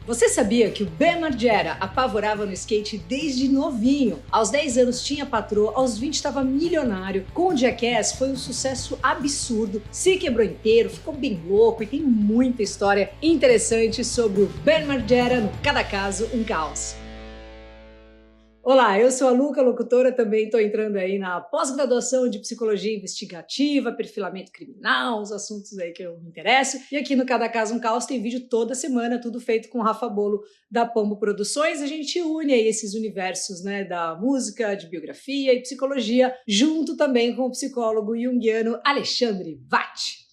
Você sabia que o Ben Margera apavorava no skate desde novinho? Aos 10 anos tinha patroa, aos 20 estava milionário. Com o Jackass foi um sucesso absurdo, se quebrou inteiro, ficou bem louco e tem muita história interessante sobre o Ben Margera no Cada Caso, um Caos. Olá, eu sou a Luca, locutora, também estou entrando aí na pós-graduação de Psicologia Investigativa, Perfilamento Criminal, os assuntos aí que eu me interesso. E aqui no Cada Caso um Caos tem vídeo toda semana, tudo feito com o Rafa Bolo da Pombo Produções. A gente une aí esses universos, né, da música, de biografia e psicologia, junto também com o psicólogo junguiano Alexandre Vatti.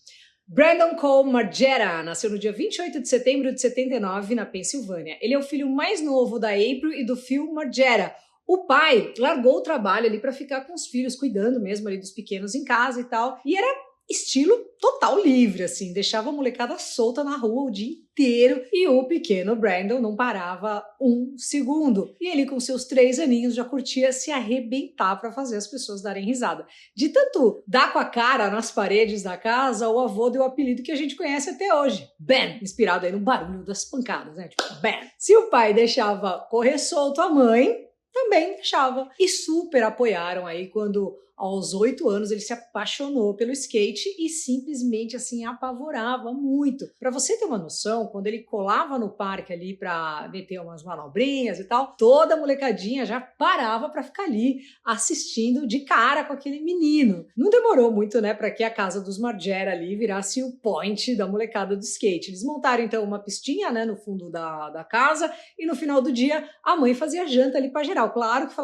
Brandon Cole Margera nasceu no dia 28 de setembro de 79 na Pensilvânia. Ele é o filho mais novo da April e do Phil Margera. O pai largou o trabalho ali para ficar com os filhos, cuidando mesmo ali dos pequenos em casa e tal. E era estilo total livre, assim, deixava a molecada solta na rua o dia inteiro e o pequeno Brandon não parava um segundo. E ele, com seus 3 aninhos, já curtia se arrebentar para fazer as pessoas darem risada. De tanto dar com a cara nas paredes da casa, o avô deu o apelido que a gente conhece até hoje, Ben, inspirado aí no barulho das pancadas, né? Tipo, Ben. Se o pai deixava correr solto, a mãe também deixava. E super apoiaram aí quando, aos 8 anos, ele se apaixonou pelo skate e simplesmente, assim, apavorava muito. Pra você ter uma noção, quando ele colava no parque ali pra meter umas manobrinhas e tal, toda a molecadinha já parava pra ficar ali assistindo de cara com aquele menino. Não demorou muito, né, pra que a casa dos Margera ali virasse o point da molecada do skate. Eles montaram, então, uma pistinha, né, no fundo da casa e no final do dia a mãe fazia janta ali pra geral. Claro que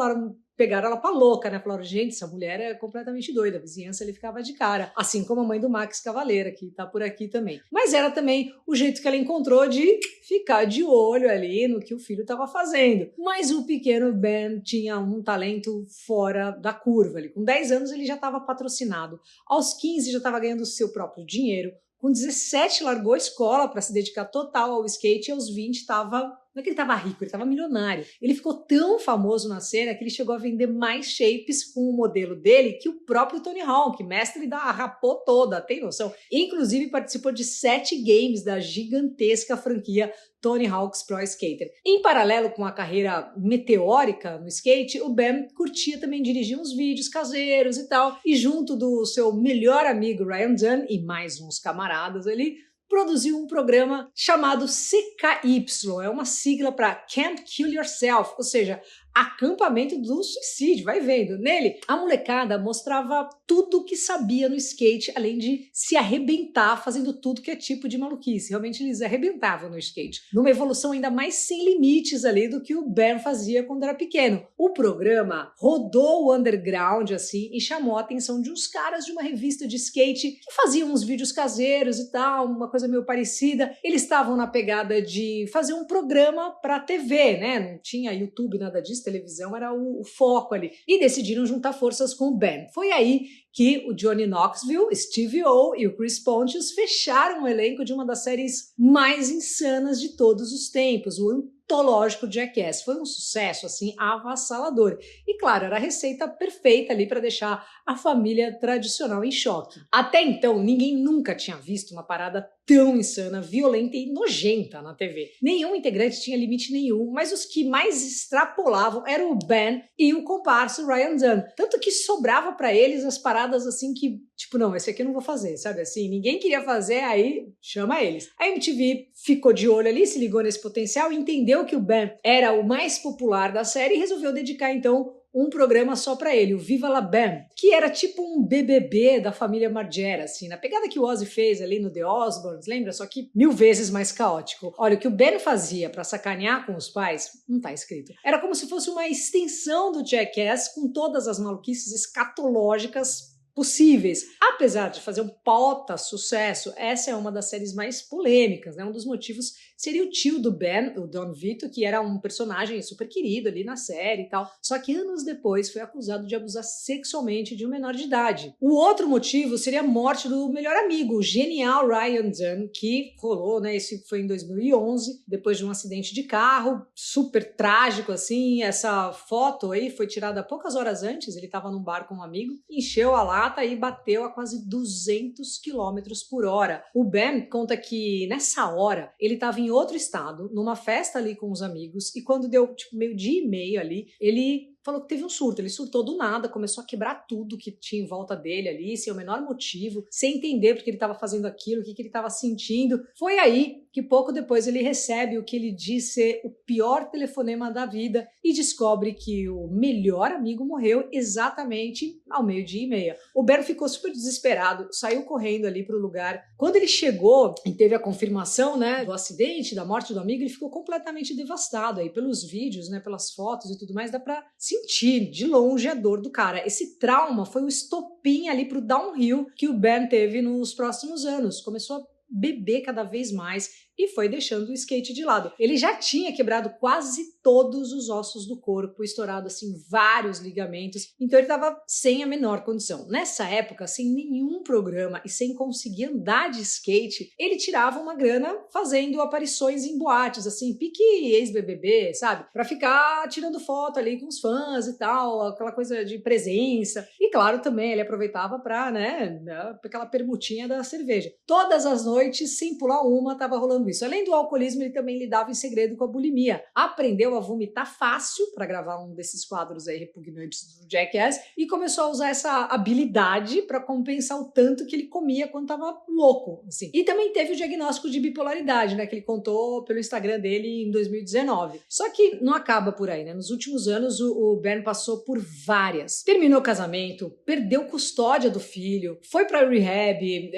pegaram ela pra louca, né? Falaram, gente, essa mulher é completamente doida. A vizinhança ele ficava de cara. Assim como a mãe do Max Cavaleira, que tá por aqui também. Mas era também o jeito que ela encontrou de ficar de olho ali no que o filho tava fazendo. Mas o pequeno Ben tinha um talento fora da curva. Com 10 anos ele já estava patrocinado. Aos 15 já estava ganhando o seu próprio dinheiro. Com 17 largou a escola para se dedicar total ao skate e aos 20 estava... Não é que ele estava rico, ele estava milionário. Ele ficou tão famoso na cena que ele chegou a vender mais shapes com o modelo dele que o próprio Tony Hawk, mestre da rapô toda, tem noção? Inclusive participou de 7 games da gigantesca franquia Tony Hawk's Pro Skater. Em paralelo com a carreira meteórica no skate, o Ben curtia também dirigir uns vídeos caseiros e tal, e junto do seu melhor amigo Ryan Dunn e mais uns camaradas ali, produziu um programa chamado CKY, é uma sigla para Can't Kill Yourself, ou seja, acampamento do suicídio, vai vendo. Nele, a molecada mostrava tudo que sabia no skate, além de se arrebentar fazendo tudo que é tipo de maluquice. Realmente eles arrebentavam no skate, numa evolução ainda mais sem limites ali do que o Ben fazia quando era pequeno. O programa rodou o underground assim e chamou a atenção de uns caras de uma revista de skate que faziam uns vídeos caseiros e tal, uma coisa meio parecida. Eles estavam na pegada de fazer um programa para TV, né? Não tinha YouTube, nada disso, televisão era o foco ali. E decidiram juntar forças com o Ben. Foi aí que o Johnny Knoxville, Stevie O e o Chris Pontius fecharam o elenco de uma das séries mais insanas de todos os tempos, o antológico Jackass. Foi um sucesso, assim, avassalador. E, claro, era a receita perfeita ali para deixar a família tradicional em choque. Até então, ninguém nunca tinha visto uma parada tão insana, violenta e nojenta na TV. Nenhum integrante tinha limite nenhum, mas os que mais extrapolavam eram o Ben e o comparsa Ryan Dunn. Tanto que sobrava para eles as paradas assim que, tipo, não, esse aqui eu não vou fazer, sabe assim? Ninguém queria fazer, aí chama eles. A MTV ficou de olho ali, se ligou nesse potencial e entendeu que o Ben era o mais popular da série e resolveu dedicar, então, um programa só pra ele, o Viva La Ben, que era tipo um BBB da família Margera, assim, na pegada que o Ozzy fez ali no The Osbournes, lembra? Só que 1000 vezes mais caótico. Olha, o que o Ben fazia pra sacanear com os pais, não tá escrito. Era como se fosse uma extensão do Jackass com todas as maluquices escatológicas possíveis. Apesar de fazer um pauta sucesso, essa é uma das séries mais polêmicas, né? Um dos motivos seria o tio do Ben, o Don Vito, que era um personagem super querido ali na série e tal, só que anos depois foi acusado de abusar sexualmente de um menor de idade. O outro motivo seria a morte do melhor amigo, o genial Ryan Dunn, que rolou, né? Esse foi em 2011, depois de um acidente de carro, super trágico assim. Essa foto aí foi tirada poucas horas antes, ele estava num bar com um amigo, encheu a lata prata aí bateu a quase 200 quilômetros por hora. O Ben conta que nessa hora ele estava em outro estado, numa festa ali com os amigos, e quando deu tipo meio-dia e meio ali, ele falou que teve um surto, ele surtou do nada, começou a quebrar tudo que tinha em volta dele ali, sem o menor motivo, sem entender porque ele estava fazendo aquilo, o que ele estava sentindo. Foi aí que pouco depois ele recebe o que ele diz ser o pior telefonema da vida e descobre que o melhor amigo morreu exatamente ao meio-dia e meia. O Ben ficou super desesperado, saiu correndo ali para o lugar. Quando ele chegou e teve a confirmação, né, do acidente, da morte do amigo, ele ficou completamente devastado aí pelos vídeos, né, pelas fotos e tudo mais, dá para sentir de longe a dor do cara. Esse trauma foi o estopim ali pro downhill que o Ben teve nos próximos anos. Começou a beber cada vez mais e foi deixando o skate de lado. Ele já tinha quebrado quase todos os ossos do corpo, estourado assim vários ligamentos, então ele estava sem a menor condição. Nessa época, sem nenhum programa e sem conseguir andar de skate, ele tirava uma grana fazendo aparições em boates, assim, pique ex-BBB, sabe? Pra ficar tirando foto ali com os fãs e tal, aquela coisa de presença. E claro, também ele aproveitava pra, né, aquela permutinha da cerveja. Todas as noites, sem pular uma, tava rolando isso. Além do alcoolismo, ele também lidava em segredo com a bulimia. Aprendeu a vomitar fácil para gravar um desses quadros aí repugnantes do Jackass e começou a usar essa habilidade para compensar o tanto que ele comia quando tava louco, assim. E também teve o diagnóstico de bipolaridade, né, que ele contou pelo Instagram dele em 2019. Só que não acaba por aí, né? Nos últimos anos, o Ben passou por várias. Terminou o casamento, perdeu custódia do filho, foi para rehab,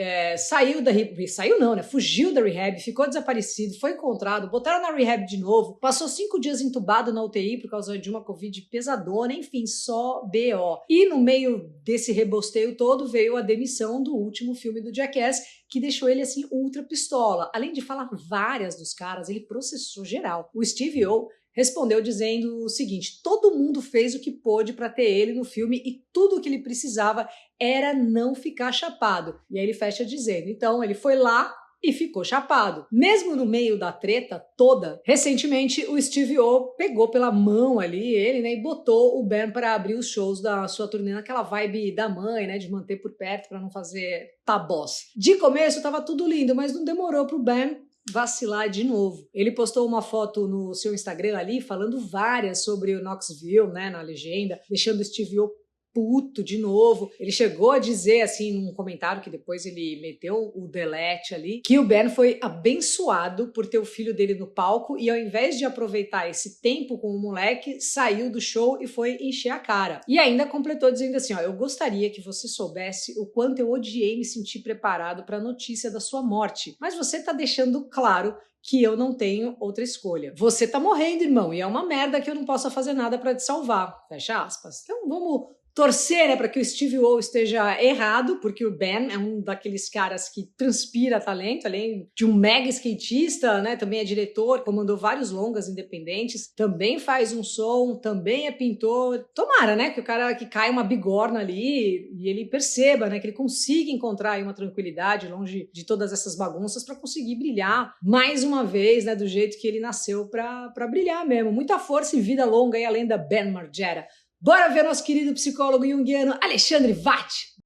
fugiu da rehab, ficou desaparecido, foi encontrado, botaram na rehab de novo, passou 5 dias entubado na UTI por causa de uma Covid pesadona, enfim, só BO. E no meio desse rebosteio todo veio a demissão do último filme do Jackass, que deixou ele assim ultra pistola. Além de falar várias dos caras, ele processou geral. O Steve-O respondeu dizendo o seguinte: todo mundo fez o que pôde para ter ele no filme e tudo o que ele precisava era não ficar chapado. E aí ele fecha dizendo, então ele foi lá e ficou chapado. Mesmo no meio da treta toda, recentemente o Steve-O pegou pela mão ali ele, né, e botou o Ben para abrir os shows da sua turnê naquela vibe da mãe, né, de manter por perto para não fazer tabós. De começo tava tudo lindo, mas não demorou pro Ben vacilar de novo. Ele postou uma foto no seu Instagram ali falando várias sobre o Knoxville, né, na legenda, deixando o Steve-O puto de novo. Ele chegou a dizer, assim, num comentário que depois ele meteu o delete ali, que o Ben foi abençoado por ter o filho dele no palco e ao invés de aproveitar esse tempo com o moleque, saiu do show e foi encher a cara. E ainda completou dizendo assim, ó, eu gostaria que você soubesse o quanto eu odiei me sentir preparado para a notícia da sua morte, mas você tá deixando claro que eu não tenho outra escolha. Você tá morrendo, irmão, e é uma merda que eu não possa fazer nada para te salvar. Fecha aspas. Então vamos torcer, né, para que o Steve-O esteja errado, porque o Ben é um daqueles caras que transpira talento, além de um mega skatista, né, também é diretor, comandou vários longas independentes, também faz um som, também é pintor. Tomara, né, que o cara que cai uma bigorna ali e ele perceba, né, que ele consiga encontrar aí uma tranquilidade longe de todas essas bagunças para conseguir brilhar mais uma vez, né, do jeito que ele nasceu para brilhar mesmo. Muita força e vida longa aí além da Ben Margera. Bora ver nosso querido psicólogo junguiano Alexandre Vatti.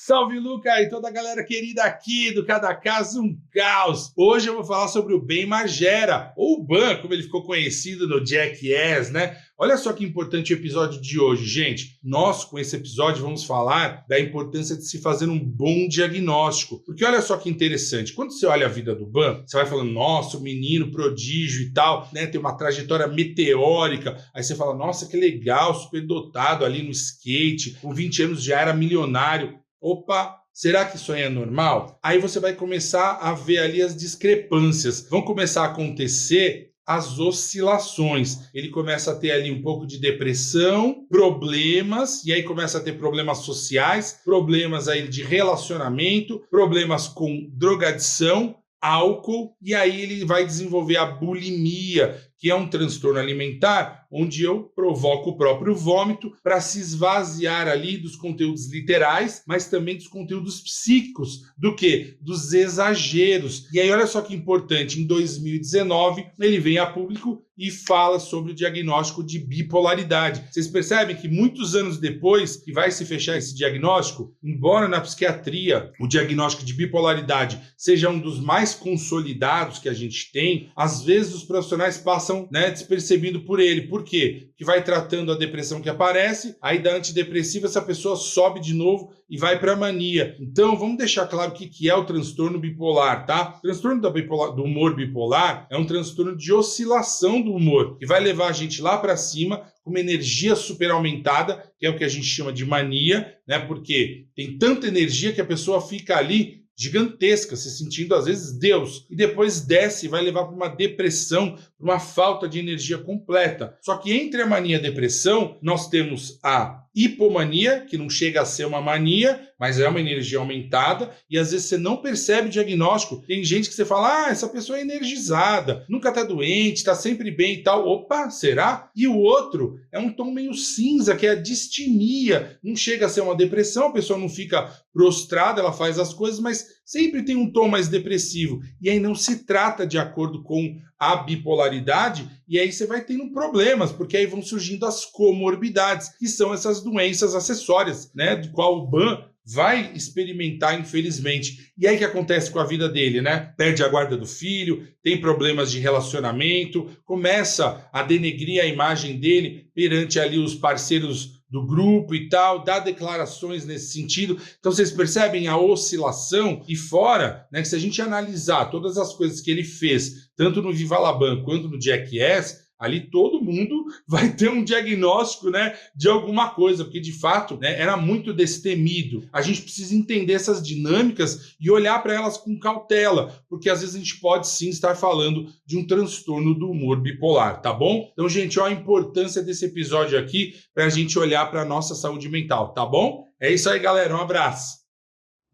Salve, Luca, e toda a galera querida aqui do Cada Caso um Caos. Hoje eu vou falar sobre o Ben Margera, ou o Ban, como ele ficou conhecido no Jackass, né? Olha só que importante o episódio de hoje, gente. Nós, com esse episódio, vamos falar da importância de se fazer um bom diagnóstico. Porque olha só que interessante, quando você olha a vida do Ban, você vai falando, nossa, o menino prodígio e tal, né? Tem uma trajetória meteórica. Aí você fala, nossa, que legal, superdotado ali no skate, com 20 anos já era milionário. Opa, será que isso aí é normal? Aí você vai começar a ver ali as discrepâncias. Vão começar a acontecer as oscilações. Ele começa a ter ali um pouco de depressão, problemas, e aí começa a ter problemas sociais, problemas aí de relacionamento, problemas com drogadição, álcool, e aí ele vai desenvolver a bulimia, que é um transtorno alimentar, onde eu provoco o próprio vômito para se esvaziar ali dos conteúdos literais, mas também dos conteúdos psíquicos, do quê? Dos exageros. E aí olha só que importante, em 2019 ele vem a público e fala sobre o diagnóstico de bipolaridade. Vocês percebem que muitos anos depois que vai se fechar esse diagnóstico, embora na psiquiatria o diagnóstico de bipolaridade seja um dos mais consolidados que a gente tem, às vezes os profissionais passam, né, despercebido por ele. Por quê? Que vai tratando a depressão que aparece, aí da antidepressiva essa pessoa sobe de novo e vai para a mania. Então vamos deixar claro o que é o transtorno bipolar, tá? O transtorno do humor bipolar é um transtorno de oscilação do humor, que vai levar a gente lá para cima com uma energia super aumentada, que é o que a gente chama de mania, né? Porque tem tanta energia que a pessoa fica ali gigantesca, se sentindo às vezes Deus, e depois desce e vai levar para uma depressão, para uma falta de energia completa. Só que entre a mania e a depressão, nós temos a hipomania, que não chega a ser uma mania, mas é uma energia aumentada, e às vezes você não percebe o diagnóstico. Tem gente que você fala, essa pessoa é energizada, nunca está doente, está sempre bem e tal. Opa, será? E o outro é um tom meio cinza, que é a distimia. Não chega a ser uma depressão, a pessoa não fica prostrada, ela faz as coisas, mas sempre tem um tom mais depressivo. E aí não se trata de acordo com a bipolaridade, e aí você vai tendo problemas, porque aí vão surgindo as comorbidades, que são essas doenças acessórias, né, do qual o Ban vai experimentar, infelizmente. E aí o que acontece com a vida dele, né? Perde a guarda do filho, tem problemas de relacionamento, começa a denegrir a imagem dele perante ali os parceiros do grupo e tal, dá declarações nesse sentido. Então vocês percebem a oscilação, e fora, né, que se a gente analisar todas as coisas que ele fez, tanto no Viva La Bam quanto no Jackass, ali todo mundo vai ter um diagnóstico, né, de alguma coisa, porque de fato, né, era muito destemido. A gente precisa entender essas dinâmicas e olhar para elas com cautela, porque às vezes a gente pode sim estar falando de um transtorno do humor bipolar, tá bom? Então, gente, ó, a importância desse episódio aqui para a gente olhar para a nossa saúde mental, tá bom? É isso aí, galera. Um abraço.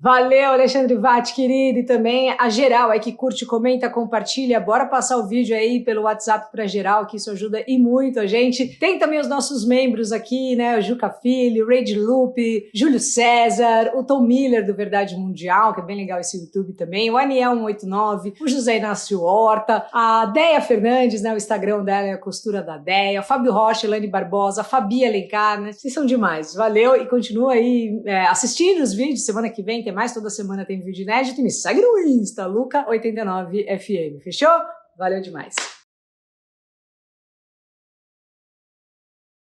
Valeu, Alexandre Vatti, querido, e também a geral aí que curte, comenta, compartilha. Bora passar o vídeo aí pelo WhatsApp para geral, que isso ajuda e muito a gente. Tem também os nossos membros aqui, né? O Juca Filho, o Rage Lupe, Júlio César, o Tom Miller do Verdade Mundial, que é bem legal esse YouTube também, o Aniel 189, o José Inácio Horta, a Deia Fernandes, né? O Instagram dela é a Costura da Deia, o Fábio Rocha, Elane Barbosa, a Fabi Alencar, né? Vocês são demais. Valeu e continua aí assistindo os vídeos. Semana que vem tem mais, toda semana tem vídeo inédito, e me segue no Insta, Luca89FM, fechou? Valeu demais!